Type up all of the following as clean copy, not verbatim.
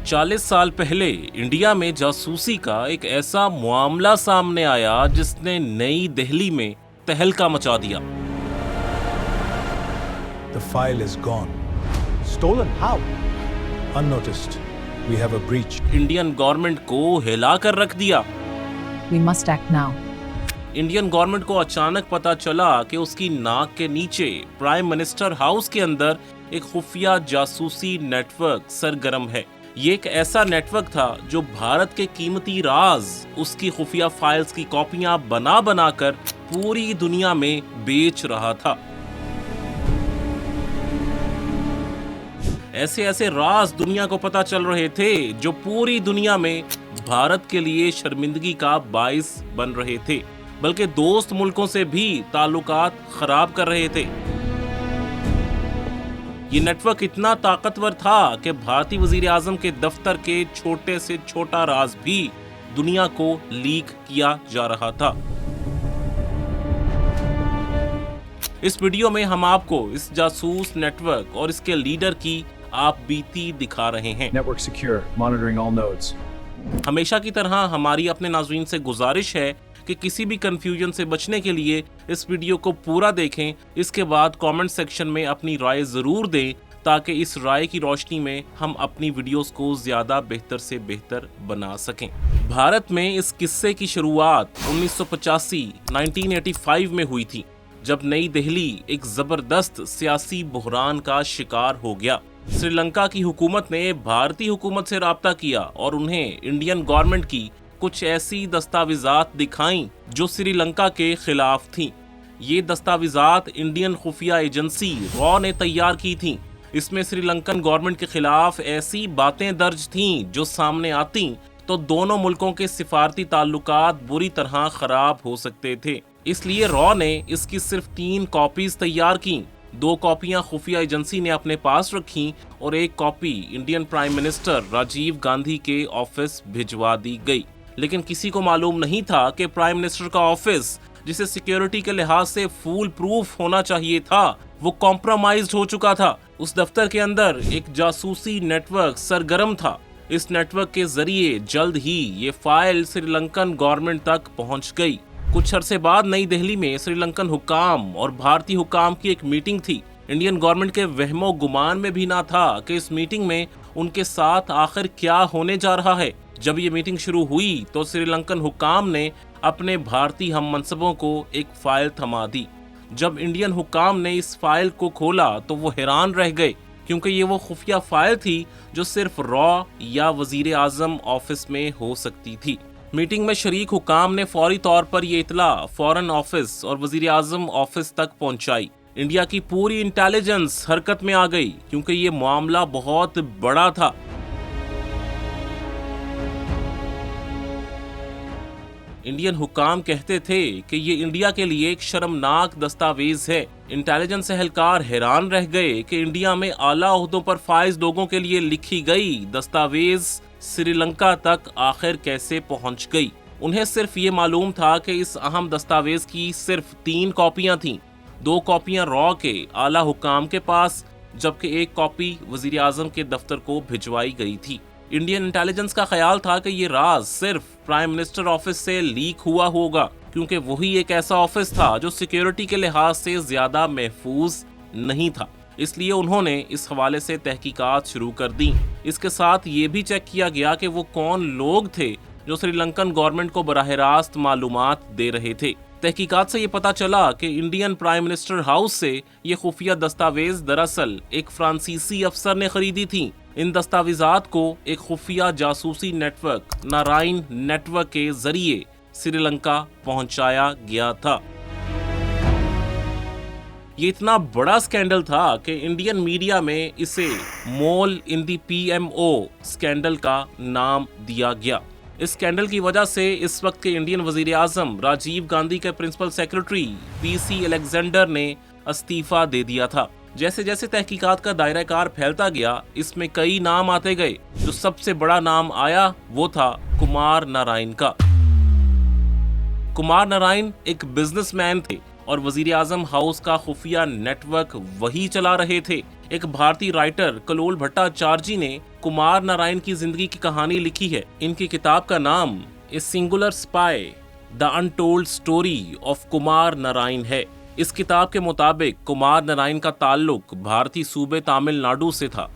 40 साल पहले इंडिया में जासूसी का एक ऐसा मामला सामने आया जिसने नई दिल्ली में तहलका मचा दिया। The file is gone. Stolen? How? Unnoticed. We have a breach. Indian government को हिला कर रख दिया। We must act now. Indian government को अचानक पता चला कि उसकी नाक के नीचे प्राइम मिनिस्टर हाउस के अंदर एक खुफिया जासूसी नेटवर्क सरगर्म है। ये एक ऐसा नेटवर्क था जो भारत के कीमती राज, उसकी खुफिया फाइल्स की कॉपियां बना बनाकर पूरी दुनिया में बेच रहा था। ऐसे ऐसे राज दुनिया को पता चल रहे थे जो पूरी दुनिया में भारत के लिए शर्मिंदगी का बाइस बन रहे थे, बल्कि दोस्त मुल्कों से भी ताल्लुकात खराब कर रहे थे। ये नेटवर्क इतना ताकतवर था कि भारतीय वजीर आजम के दफ्तर के छोटे से छोटा राज भी दुनिया को लीक किया जा रहा था। इस वीडियो में हम आपको इस जासूस नेटवर्क और इसके लीडर की आप बीती दिखा रहे हैं। Network secure. Monitoring all nodes. हमेशा की तरह हमारी अपने नाज़रीन से गुजारिश है कि किसी भी कंफ्यूजन से बचने के लिए इस वीडियो को पूरा देखें। इसके बाद कमेंट सेक्शन में अपनी राय ज़रूर दें ताकि इस राय की रोशनी में हम अपनी वीडियोस को ज़्यादा बेहतर से बेहतर बना सकें। भारत में इस किस्से की शुरुआत 1985 में हुई थी, जब नई दिल्ली एक ज़बरदस्त सियासी बुहरान का शिकार हो गया। श्रीलंका की हुकूमत ने भारतीय हुकूमत से राब्ता किया और उन्हें इंडियन गवर्नमेंट की कुछ ऐसी दस्तावेजात दिखाईं जो श्रीलंका के खिलाफ थीं। ये दस्तावेजात इंडियन खुफिया एजेंसी रॉ ने तैयार की थीं। इसमें श्रीलंकन गवर्नमेंट के खिलाफ ऐसी बातें दर्ज थीं जो सामने आती तो दोनों मुल्कों के सिफारती ताल्लुकात बुरी तरह खराब हो सकते थे। इसलिए रॉ ने इसकी सिर्फ 3 कॉपीज तैयार की। 2 कॉपियां खुफिया एजेंसी ने अपने पास रखीं और एक copy Indian prime minister Rajiv Gandhi के ऑफिस भिजवा दी गई। लेकिन किसी को मालूम नहीं था कि प्राइम मिनिस्टर का ऑफिस, जिसे सिक्योरिटी के लिहाज से फूल प्रूफ होना चाहिए था, वो कॉम्प्रोमाइज्ड हो चुका था। उस दफ्तर के अंदर एक जासूसी नेटवर्क सरगर्म था। इस नेटवर्क के जरिए जल्द ही ये फाइल श्रीलंकन गवर्नमेंट तक पहुंच गई। कुछ अरसे बाद नई दिल्ली में श्रीलंकन हुकाम और भारतीय हुकाम की एक मीटिंग थी। इंडियन गवर्नमेंट के वहमो गुमान में भी ना था कि इस मीटिंग में उनके साथ आखिर क्या होने जा रहा है। जब ये मीटिंग शुरू हुई तो श्रीलंकन हुकाम ने अपने भारतीय हम मनसबों को एक फाइल थमा दी। जब इंडियन हुकाम ने इस फाइल को खोला तो वो हैरान रह गए, क्योंकि ये वो खुफिया फाइल थी जो सिर्फ रॉ या वजीर आजम ऑफिस में हो सकती थी। मीटिंग में शरीक हुकाम ने फौरी तौर पर ये इतला फॉरेन ऑफिस और वजीर आजम ऑफिस तक पहुंचाई। इंडिया की पूरी इंटेलिजेंस हरकत में आ गई, क्योंकि ये मामला बहुत बड़ा था। इंडियन हुकाम कहते थे कि ये इंडिया के लिए एक शर्मनाक दस्तावेज है। इंटेलिजेंस एहलकार हैरान रह गए कि इंडिया में आला ओहदों पर फाइज लोगों के लिए लिखी गई दस्तावेज श्रीलंका तक आखिर कैसे पहुंच गई। उन्हें सिर्फ ये मालूम था कि इस अहम दस्तावेज की सिर्फ 3 कॉपियां थीं। 2 कॉपियां रॉ के आला हुकाम के पास, जबकि एक कॉपी वजीर आजम के दफ्तर को भिजवाई गई थी। इंडियन इंटेलिजेंस का ख्याल था कि ये राज सिर्फ प्राइम मिनिस्टर ऑफिस से लीक हुआ होगा, क्योंकि वही एक ऐसा ऑफिस था जो सिक्योरिटी के लिहाज से ज्यादा महफूज नहीं था। इसलिए उन्होंने इस हवाले से तहकीकात शुरू कर दी। इसके साथ ये भी चेक किया गया कि वो कौन लोग थे जो श्रीलंकन गवर्नमेंट को बराह रास्त मालूमात दे रहे थे। तहकीकात से ये पता चला कि इंडियन प्राइम मिनिस्टर हाउस से ये खुफिया दस्तावेज दरअसल एक फ्रांसीसी अफसर ने खरीदी थी। इन दस्तावेजात को एक खुफिया जासूसी नेटवर्क नारायण नेटवर्क के जरिए श्रीलंका पहुंचाया गया था। ये इतना बड़ा स्कैंडल था कि इंडियन मीडिया में इसे मोल इन दी PMO स्कैंडल का नाम दिया गया। इस स्कैंडल की वजह से इस वक्त के इंडियन वजीर आजम राजीव गांधी के प्रिंसिपल सेक्रेटरी PC अलेक्जेंडर ने इस्तीफा दे दिया था। जैसे जैसे तहकीकात का दायरा कार फैलता गया, इसमें कई नाम आते गए। जो सबसे बड़ा नाम आया वो था कुमार नारायण का। कुमार नारायण एक बिजनेसमैन थे और वजीर आजम हाउस का खुफिया नेटवर्क वही चला रहे थे। ایک بھارتی رائٹر کلول بھٹاچاریہ نے کمار نارائن کی زندگی کی کہانی لکھی ہے۔ ان کی کتاب کا نام a singular spy the untold story of Kumar Narayan ہے۔ اس کتاب کے مطابق کمار نارائن کا تعلق بھارتی صوبے تامل ناڈو سے تھا۔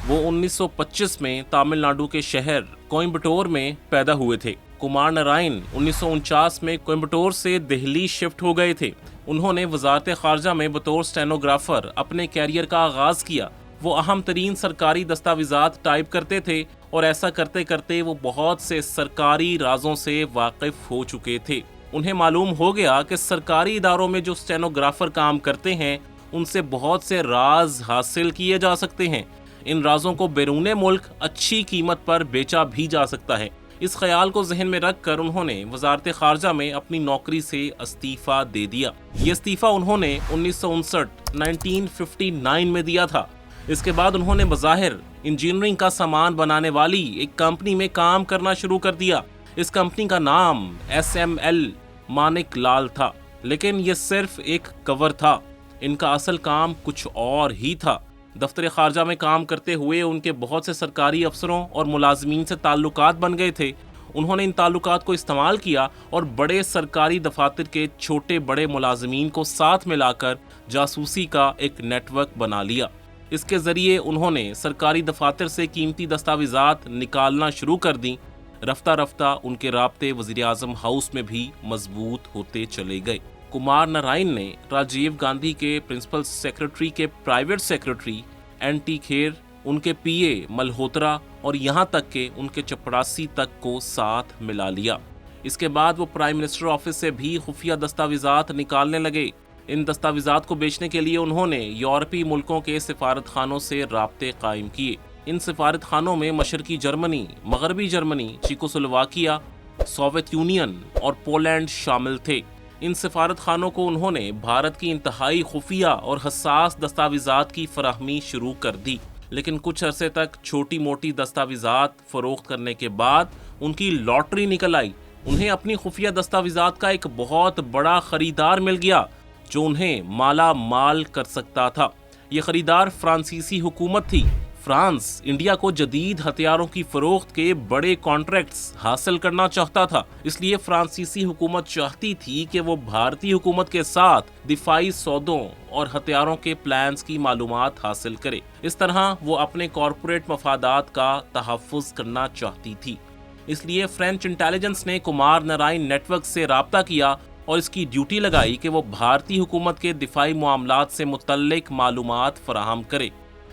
وہ 1925 میں تامل ناڈو کے شہر کوئمبٹور میں پیدا ہوئے تھے۔ کمار نارائن 1949 میں کوئمبٹور سے دہلی شفٹ ہو گئے تھے۔ انہوں نے وزارت خارجہ میں بطور اسٹینوگرافر اپنے کیریئر کا آغاز کیا۔ وہ اہم ترین سرکاری دستاویزات ٹائپ کرتے تھے اور ایسا کرتے کرتے وہ بہت سے سرکاری رازوں سے واقف ہو چکے تھے۔ انہیں معلوم ہو گیا کہ سرکاری اداروں میں جو اسٹینوگرافر کام کرتے ہیں ان سے بہت سے راز حاصل کیے جا سکتے ہیں۔ ان رازوں کو بیرون ملک اچھی قیمت پر بیچا بھی جا سکتا ہے۔ اس خیال کو ذہن میں رکھ کر انہوں نے وزارت خارجہ میں اپنی نوکری سے استعفیٰ دے دیا۔ یہ استعفیٰ انہوں نے 1959 میں دیا تھا۔ اس کے بعد انہوں نے بظاہر انجینئرنگ کا سامان بنانے والی ایک کمپنی میں کام کرنا شروع کر دیا۔ اس کمپنی کا نام SML مانک لال تھا، لیکن یہ صرف ایک کور تھا۔ ان کا اصل کام کچھ اور ہی تھا۔ دفتر خارجہ میں کام کرتے ہوئے ان کے بہت سے سرکاری افسروں اور ملازمین سے تعلقات بن گئے تھے۔ انہوں نے ان تعلقات کو استعمال کیا اور بڑے سرکاری دفاتر کے چھوٹے بڑے ملازمین کو ساتھ ملا کر جاسوسی کا ایک نیٹ ورک بنا لیا۔ اس کے ذریعے انہوں نے سرکاری دفاتر سے قیمتی دستاویزات نکالنا شروع کر دیں۔ رفتہ رفتہ ان کے رابطے وزیر اعظم ہاؤس میں بھی مضبوط ہوتے چلے گئے۔ کمار نارائن نے راجیو گاندھی کے پرنسپل سیکرٹری کے پرائیویٹ سیکرٹری این ٹی کھیر، ان کے پی اے ملہوترا اور یہاں تک کہ ان کے چپڑاسی تک کو ساتھ ملا لیا۔ اس کے بعد وہ پرائم منسٹر آفس سے بھی خفیہ دستاویزات نکالنے لگے۔ ان دستاویزات کو بیچنے کے لیے انہوں نے یورپی ملکوں کے سفارت خانوں سے رابطے قائم کیے۔ ان سفارت خانوں میں مشرقی جرمنی، مغربی جرمنی، چیکوسلوواکیا، سوویت یونین اور پولینڈ شامل تھے۔ ان سفارت خانوں کو انہوں نے بھارت کی انتہائی خفیہ اور حساس دستاویزات کی فراہمی شروع کر دی، لیکن کچھ عرصے تک چھوٹی موٹی دستاویزات فروخت کرنے کے بعد ان کی لاٹری نکل آئی۔ انہیں اپنی خفیہ دستاویزات کا ایک بہت بڑا خریدار مل گیا جو انہیں مالا مال کر سکتا تھا۔ یہ خریدار فرانسیسی حکومت تھی۔ فرانس انڈیا کو جدید ہتھیاروں کی فروخت کے بڑے کانٹریکٹس حاصل کرنا چاہتا تھا، اس لیے فرانسیسی حکومت چاہتی تھی کہ وہ بھارتی حکومت کے ساتھ دفاعی سودوں اور ہتھیاروں کے پلانز کی معلومات حاصل کرے۔ اس طرح وہ اپنے کارپوریٹ مفادات کا تحفظ کرنا چاہتی تھی۔ اس لیے فرینچ انٹیلیجنس نے کمار نارائن نیٹ ورک سے رابطہ کیا اور اس کی ڈیوٹی لگائی کہ وہ بھارتی حکومت کے دفاعی معاملات سے متعلق معلومات فراہم کرے۔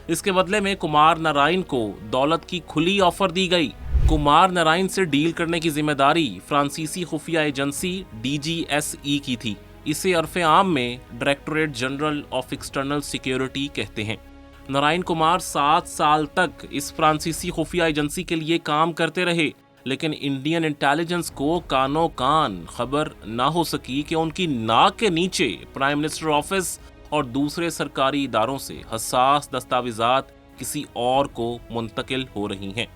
اس کے بدلے میں کمار نارائن کو دولت کی کھلی آفر دی گئی۔ کمار نارائن سے ڈیل کرنے کی ذمہ داری فرانسیسی خفیہ ایجنسی DGSE کی تھی۔ اسے عرف عام میں directorate general of external security کہتے ہیں۔ نارائن کمار 7 سال تک اس فرانسیسی خفیہ ایجنسی کے لیے کام کرتے رہے، لیکن انڈین انٹیلیجنس کو کانوں کان خبر نہ ہو سکی کہ ان کی ناک کے نیچے پرائم منسٹر آفس اور دوسرے سرکاری اداروں سے حساس دستاویزات کسی اور کو منتقل ہو رہی ہیں۔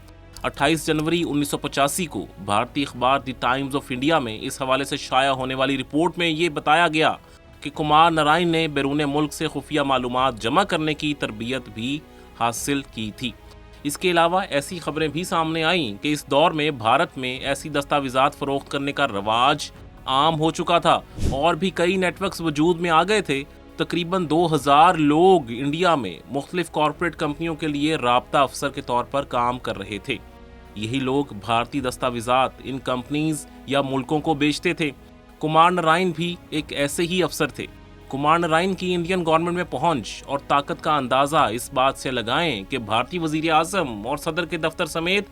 28 جنوری 1985 کو بھارتی اخبار دی ٹائمز آف انڈیا میں اس حوالے سے شائع ہونے والی رپورٹ میں یہ بتایا گیا کہ کمار نارائن نے بیرون ملک سے خفیہ معلومات جمع کرنے کی تربیت بھی حاصل کی تھی۔ اس کے علاوہ ایسی خبریں بھی سامنے آئیں کہ اس دور میں بھارت میں ایسی دستاویزات فروخت کرنے کا رواج عام ہو چکا تھا اور بھی کئی نیٹ ورکس وجود میں آ گئے تھے۔ تقریباً 2000 لوگ انڈیا میں مختلف کارپوریٹ کمپنیوں کے لیے رابطہ افسر کے طور پر کام کر رہے تھے۔ یہی لوگ بھارتی دستاویزات ان کمپنیز یا ملکوں کو بیچتے تھے۔ کمار نارائن بھی ایک ایسے ہی افسر تھے۔ کمار نارائن کی انڈین گورنمنٹ میں پہنچ اور طاقت کا اندازہ اس بات سے لگائیں کہ بھارتی وزیر اعظم اور صدر کے دفتر سمیت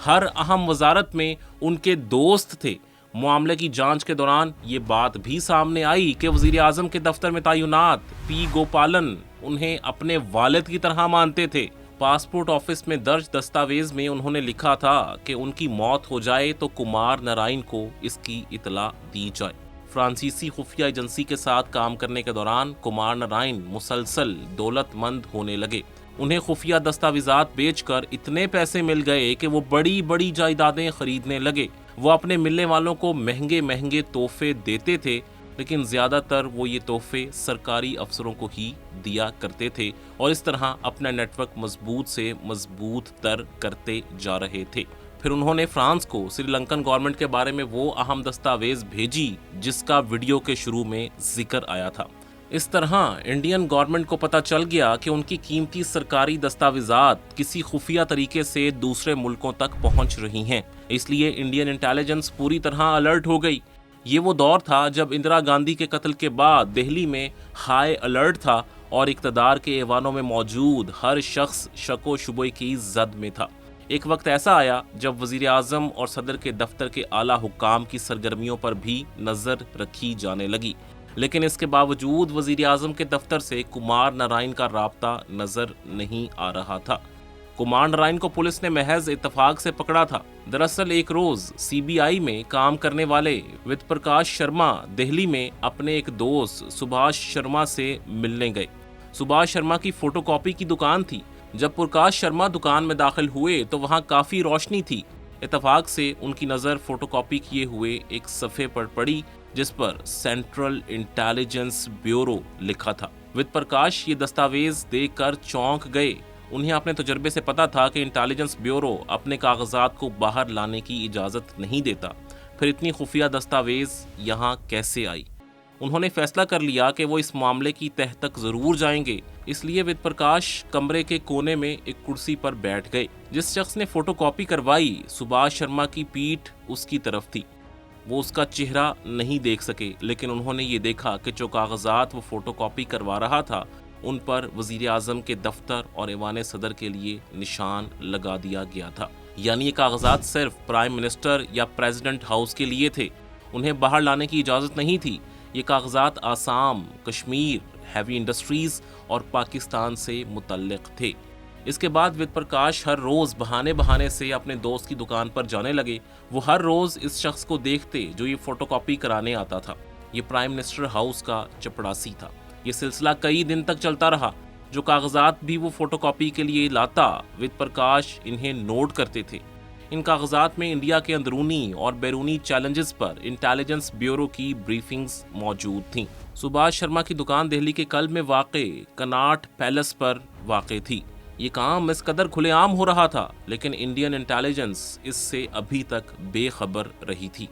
ہر اہم وزارت میں ان کے دوست تھے۔ معاملے کی جانچ کے دوران یہ بات بھی سامنے آئی کہ وزیر اعظم کے دفتر میں تعینات پی گوپالن انہیں اپنے والد کی طرح مانتے تھے۔ پاسپورٹ آفس میں درج دستاویز میں انہوں نے لکھا تھا کہ ان کی موت ہو جائے تو کمار نارائن کو اس کی اطلاع دی جائے۔ فرانسیسی خفیہ ایجنسی کے ساتھ کام کرنے کے دوران کمار نارائن مسلسل دولت مند ہونے لگے۔ انہیں خفیہ دستاویزات بیچ کر اتنے پیسے مل گئے کہ وہ بڑی بڑی جائیدادیں خریدنے لگے۔ وہ اپنے ملنے والوں کو مہنگے مہنگے تحفے دیتے تھے लेकिन ज़्यादातर वो ये तोहफे सरकारी अफसरों को ही दिया करते थे और इस तरह अपना नेटवर्क मजबूत से मजबूत तर करते जा रहे थे। फिर उन्होंने फ्रांस को श्रीलंकन गवर्नमेंट के बारे में वो अहम दस्तावेज भेजी जिसका वीडियो के शुरू में जिक्र आया था। इस तरह इंडियन गवर्नमेंट को पता चल गया कि उनकी कीमती सरकारी दस्तावेजात किसी खुफिया तरीके से दूसरे मुल्कों तक पहुंच रही हैं। इसलिए इंडियन इंटेलिजेंस पूरी तरह अलर्ट हो गई। ये वो दौर था जब इंदिरा गांधी के कत्ल के बाद दिल्ली में हाई अलर्ट था और इक़्तिदार के ऐवानों में मौजूद हर शख्स शको शुबे की जद में था। एक वक्त ऐसा आया जब वजीर आजम और सदर के दफ्तर के आला हुक्काम की सरगर्मियों पर भी नजर रखी जाने लगी, लेकिन इसके बावजूद वजीर आजम के दफ्तर से कुमार नारायण का राब्ता नजर नहीं आ रहा था। कुमार नारायण को पुलिस ने महज इत्तफाक से पकड़ा था। दरअसल एक रोज सीबीआई में काम करने वाले वित्त प्रकाश शर्मा दिल्ली में अपने एक दोस्त सुभाष शर्मा से मिलने गए। सुभाष शर्मा की फोटोकॉपी की दुकान थी। जब प्रकाश शर्मा दुकान में दाखिल हुए तो वहां काफी रोशनी थी। इत्तफाक से उनकी नजर फोटोकॉपी किए हुए एक सफ़े पर पड़ी जिस पर सेंट्रल इंटेलिजेंस ब्यूरो लिखा था। वित्त प्रकाश ये दस्तावेज देखकर चौंक गए। उन्हें अपने तजुर्बे से पता था कि इंटेलिजेंस ब्यूरो अपने कागजात को बाहर लाने की इजाज़त नहीं देता। फिर इतनी खुफिया दस्तावेज यहाँ कैसे आई? उन्होंने फैसला कर लिया कि वो इस मामले की तह तक जरूर जाएंगे। इसलिए वित्त प्रकाश कमरे के कोने में एक कुर्सी पर बैठ गए। जिस शख्स ने फोटोकॉपी करवाई, सुभाष शर्मा की पीठ उसकी तरफ थी। वो उसका चेहरा नहीं देख सके, लेकिन उन्होंने ये देखा कि जो कागजात वो फोटोकॉपी करवा रहा था उन पर वजीर आजम के दफ्तर और ऐवान सदर के लिए निशान लगा दिया गया था। यानी ये कागजात सिर्फ प्राइम मिनिस्टर या प्रेसिडेंट हाउस के लिए थे, उन्हें बाहर लाने की इजाज़त नहीं थी। ये कागजात आसाम, कश्मीर, हैवी इंडस्ट्रीज और पाकिस्तान से मुतल्लिक थे। इसके बाद वित्त प्रकाश हर रोज़ बहाने से अपने दोस्त की दुकान पर जाने लगे। वो हर रोज़ इस शख्स को देखते जो ये फोटोकॉपी कराने आता था। ये प्राइम मिनिस्टर हाउस का चपड़ासी था। ये सिलसिला कई दिन तक चलता रहा। जो कागजात भी वो फोटोकॉपी के लिए लाता, वित्त प्रकाश इन्हें नोट करते थे। इन कागजात में इंडिया के अंदरूनी और बैरूनी चैलेंजेस पर इंटेलिजेंस ब्यूरो की ब्रीफिंग्स मौजूद थीं। सुभाष शर्मा की दुकान दिल्ली के कल्ब में वाक़े कनॉट पैलेस पर वाक़े थी। ये काम इस कदर खुलेआम हो रहा था, लेकिन इंडियन इंटेलिजेंस इससे अभी तक बेखबर रही थी।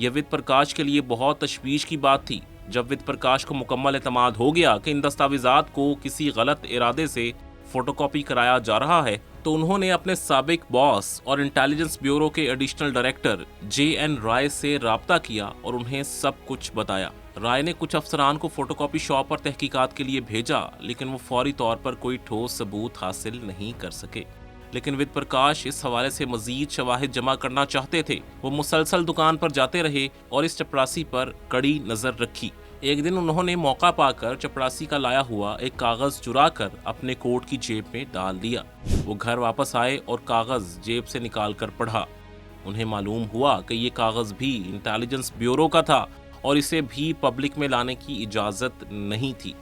यह वित्त प्रकाश के लिए बहुत तशवीश की बात थी। जब वित्त प्रकाश को मुकम्मल एतमाद हो गया कि इन दस्तावेजात को किसी गलत इरादे से फोटोकॉपी कराया जा रहा है, तो उन्होंने अपने साबिक बॉस और इंटेलिजेंस ब्यूरो के एडिशनल डायरेक्टर JN राय से राब्ता किया और उन्हें सब कुछ बताया। राय ने कुछ अफसरान को फोटोकॉपी शॉप पर तहकीकात के लिए भेजा, लेकिन वो फौरी तौर पर कोई ठोस सबूत हासिल नहीं कर सके। लेकिन वित्त प्रकाश इस हवाले से मजीद शवाहिद जमा करना चाहते थे। वो मुसलसल दुकान पर जाते रहे और इस चपरासी पर कड़ी नजर रखी। एक दिन उन्होंने मौका पाकर चपरासी का लाया हुआ एक कागज चुरा कर अपने कोट की जेब में डाल दिया। वो घर वापस आए और कागज जेब से निकाल कर पढ़ा। उन्हें मालूम हुआ कि ये कागज भी इंटेलिजेंस ब्यूरो का था और इसे भी पब्लिक में लाने की इजाजत नहीं थी।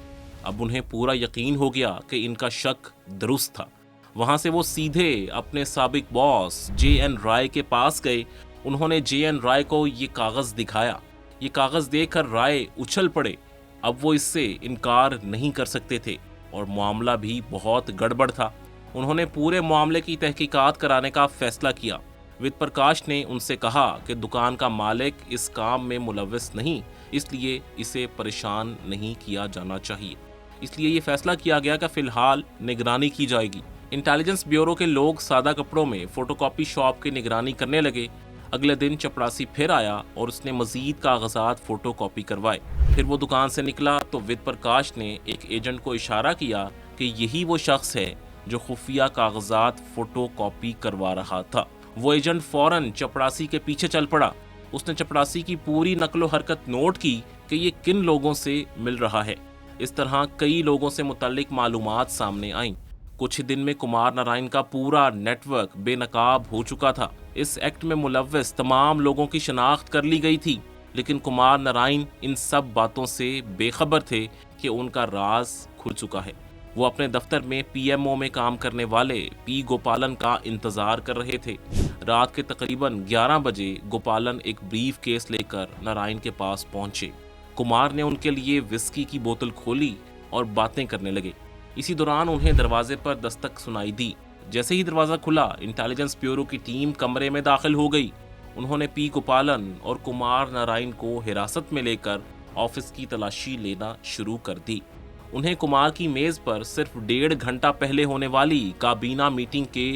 अब उन्हें पूरा यकीन हो गया कि इनका शक दुरुस्त था। वहां से वो सीधे अपने साबिक बॉस JN राय के पास गए। उन्होंने JN राय को ये कागज दिखाया। ये कागज देखकर राय उछल पड़े। अब वो इससे इनकार नहीं कर सकते थे और मामला भी बहुत गड़बड़ था। उन्होंने पूरे मामले की तहकीकात कराने का फैसला किया। वित्त प्रकाश ने उनसे कहा कि दुकान का मालिक इस काम में मुलव्वस नहीं, इसलिए इसे परेशान नहीं किया जाना चाहिए। इसलिए ये फैसला किया गया कि फिलहाल निगरानी की जाएगी। इंटेलिजेंस ब्यूरो के लोग सादा कपड़ों में फोटोकॉपी शॉप की निगरानी करने लगे। अगले दिन चपरासी फिर आया और उसने मजीद कागजात फोटोकॉपी करवाए। फिर वो दुकान से निकला तो वित्त प्रकाश ने एक एजेंट को इशारा किया कि यही वो शख्स है जो खुफिया कागजात फोटोकॉपी करवा रहा था। वो एजेंट फौरन चपरासी के पीछे चल पड़ा। उसने चपरासी की पूरी नकलो हरकत नोट की कि ये किन लोगों से मिल रहा है। इस तरह कई लोगों से मुतल्लिक मालूमात सामने आईं। कुछ ही दिन में कुमार नारायण का पूरा नेटवर्क बेनकाब हो चुका था। इस एक्ट में मुलव्वस तमाम लोगों की शनाख्त कर ली गई थी, लेकिन कुमार नारायण इन सब बातों से बेखबर थे कि उनका राज खुल चुका है। वो अपने दफ्तर में PMO में काम करने वाले P गोपालन का इंतजार कर रहे थे। रात के तकरीबन 11 बजे गोपालन एक ब्रीफ केस लेकर नारायण के पास पहुंचे। कुमार ने उनके लिए विस्की की बोतल खोली और बातें करने लगे। इसी दौरान उन्हें दरवाजे पर दस्तक सुनाई दी। जैसे ही दरवाजा खुला, इंटेलिजेंस ब्यूरो की टीम कमरे में दाखिल हो गई। उन्होंने पी गोपालन और कुमार नारायण को हिरासत में लेकर ऑफिस की तलाशी लेना शुरू कर दी। उन्हें कुमार की मेज पर सिर्फ 1.5 घंटा पहले होने वाली काबीना मीटिंग के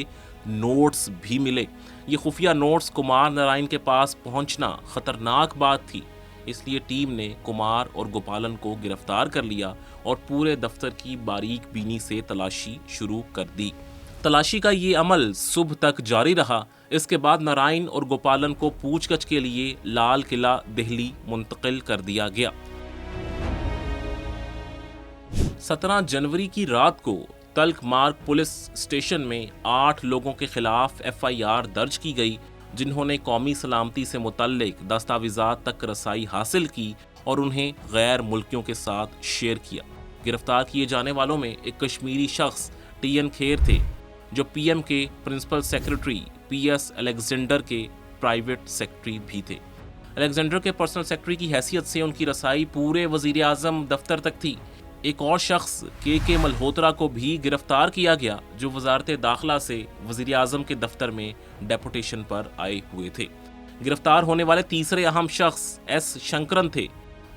नोट्स भी मिले। ये खुफिया नोट्स कुमार नारायण के पास पहुंचना खतरनाक बात थी, इसलिए टीम ने कुमार और गोपालन को गिरफ्तार कर लिया और पूरे दफ्तर की बारीक बीनी से तलाशी शुरू कर दी। तलाशी का ये अमल सुबह तक जारी रहा। इसके बाद नारायण और गोपालन को पूछगछ के लिए लाल किला दिल्ली मुंतकिल कर दिया गया। 17 जनवरी की रात को तल्ख मार्ग पुलिस स्टेशन में 8 लोगों के खिलाफ FIR दर्ज की गई, जिन्होंने कौमी सलामती से मुतल्लिक दस्तावेजात तक रसाई हासिल की और उन्हें गैर मुल्कियों के साथ शेयर किया। गिरफ्तार किए जाने वालों में एक कश्मीरी शख्स TN खेर थे, जो PM के प्रिंसिपल सेक्रेटरी PS अलेक्जेंडर के प्राइवेट सेक्रेटरी भी थे। अलेक्जेंडर के पर्सनल सेक्रेटरी की हैसियत से उनकी रसाई पूरे वजीर आजम दफ्तर तक थी। एक और शख्स KK मल्होत्रा को भी गिरफ्तार किया गया, जो वजारत दाखिला से वजीर आजम के दफ्तर में डेपुटेशन पर आए हुए थे। गिरफ्तार होने वाले तीसरे अहम शख्स S शंकरन थे,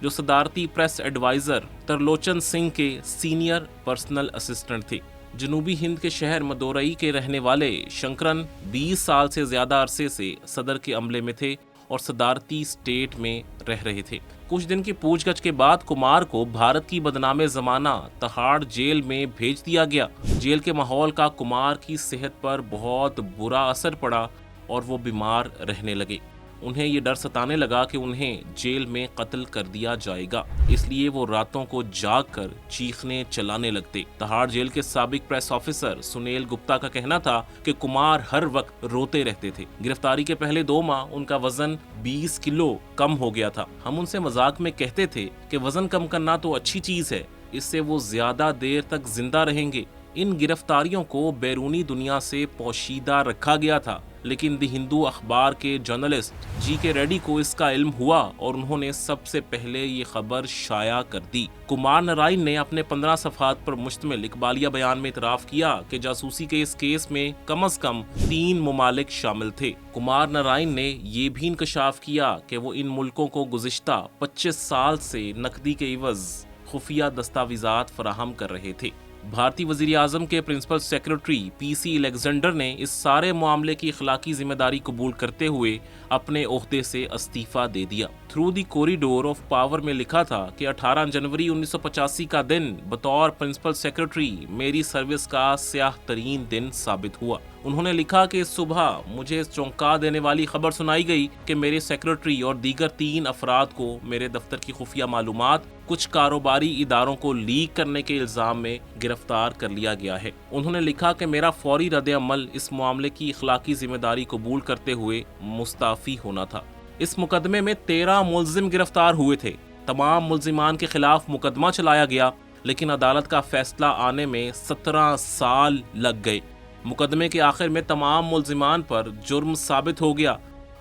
जो सदारती प्रेस एडवाइजर तरलोचन सिंह के सीनियर पर्सनल असिस्टेंट थे। जनूबी हिंद के शहर मदोरई के रहने वाले शंकरन 20 साल से ज्यादा अरसे से सदर के अमले में थे और सदारती स्टेट में रह रहे थे। कुछ दिन की पूछगछ के बाद कुमार को भारत की बदनामे जमाना तहाड़ जेल में भेज दिया गया। जेल के माहौल का कुमार की सेहत पर बहुत बुरा असर पड़ा और वो बीमार रहने लगे। उन्हें ये डर सताने लगा कि उन्हें जेल में कत्ल कर दिया जाएगा, इसलिए वो रातों को जाग कर चीखने चलाने लगते। तहाड़ जेल के साबिक प्रेस ऑफिसर सुनील गुप्ता का कहना था कि कुमार हर वक्त रोते रहते थे। गिरफ्तारी के पहले 2 माह उनका वजन 20 किलो कम हो गया था। हम उनसे मजाक में कहते थे कि वजन कम करना तो अच्छी चीज है, इससे वो ज्यादा देर तक जिंदा रहेंगे। इन गिरफ्तारियों को बैरूनी दुनिया से पोशीदा रखा गया था, लेकिन द हिंदू अखबार के जर्नलिस्ट GK रेड्डी को इसका इल्म हुआ और उन्होंने सबसे पहले ये खबर शाया कर दी। कुमार नारायण ने अपने 15 सफ़हात पर मुश्तमिल इकबालिया बयान में इतराफ़ किया कि जासूसी के इस केस में कम से कम 3 मुमालिक शामिल थे। कुमार नारायण ने ये भी इंकशाफ किया कि वो इन मुल्कों को गुज़िश्ता 25 साल से नकदी के इवज़ खुफिया दस्तावेजात फराहम कर रहे थे। भारतीय वजीर आजम के प्रिंसिपल सेक्रेटरी PC अलेक्जेंडर ने इस सारे मामले की अखलाकी जिम्मेदारी कबूल करते हुए अपने ओहदे से इस्तीफा दे दिया। Through the corridor of power में लिखा था कि 18 जनवरी 1985 का दिन बतौर प्रिंसिपल सेक्रेटरी मेरी सर्विस का स्याह तरीन दिन साबित हुआ। उन्होंने लिखा कि इस सुबह मुझे चौंका देने वाली खबर सुनाई गई कि मेरे सेक्रेटरी और दीगर 3 अफराद को मेरे दफ्तर की खुफिया मालूमात कुछ कारोबारी इदारों को लीक करने के इल्जाम में गिरफ्तार कर लिया गया है। उन्होंने लिखा कि मेरा फौरी रद्द-ए-अमल इस मामले की अखलाकी जिम्मेदारी कबूल करते हुए मुस्ताफी होना था। इस मुकदमे में 13 मुलजिम गिरफ्तार हुए थे। तमाम मुलजिमान के खिलाफ मुकदमा चलाया गया, लेकिन अदालत का फैसला आने में 17 साल लग गए। मुकदमे के आखिर में तमाम मुलजिमान पर जुर्म साबित हो गया।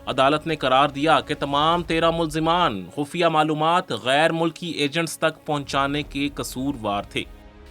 अदालत ने करार दिया कि तमाम 13 मुलजिमान खुफिया मालूमात गैर मुल्की एजेंट्स तक पहुंचाने के कसूरवार थे।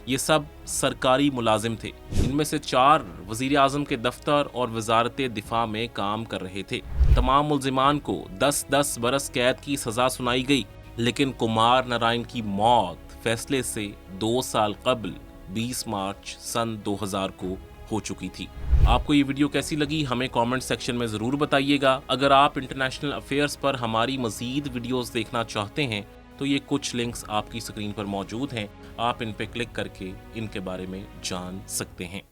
ये सब सरकारी मुलाजिम थे। इनमें से 4 वजीर आजम के दफ्तर और वजारत दिफा में काम कर रहे थे। तमाम मुलजिमान को 10-10 बरस कैद की सजा सुनाई गई, लेकिन कुमार नारायण की मौत फैसले से 2 साल कबल 20 मार्च सन 2000 को हो चुकी थी। आपको ये वीडियो कैसी लगी हमें कमेंट सेक्शन में ज़रूर बताइएगा। अगर आप इंटरनेशनल अफेयर्स पर हमारी मज़ीद वीडियोस देखना चाहते हैं तो ये कुछ लिंक्स आपकी स्क्रीन पर मौजूद हैं, आप इन पे क्लिक करके इनके बारे में जान सकते हैं।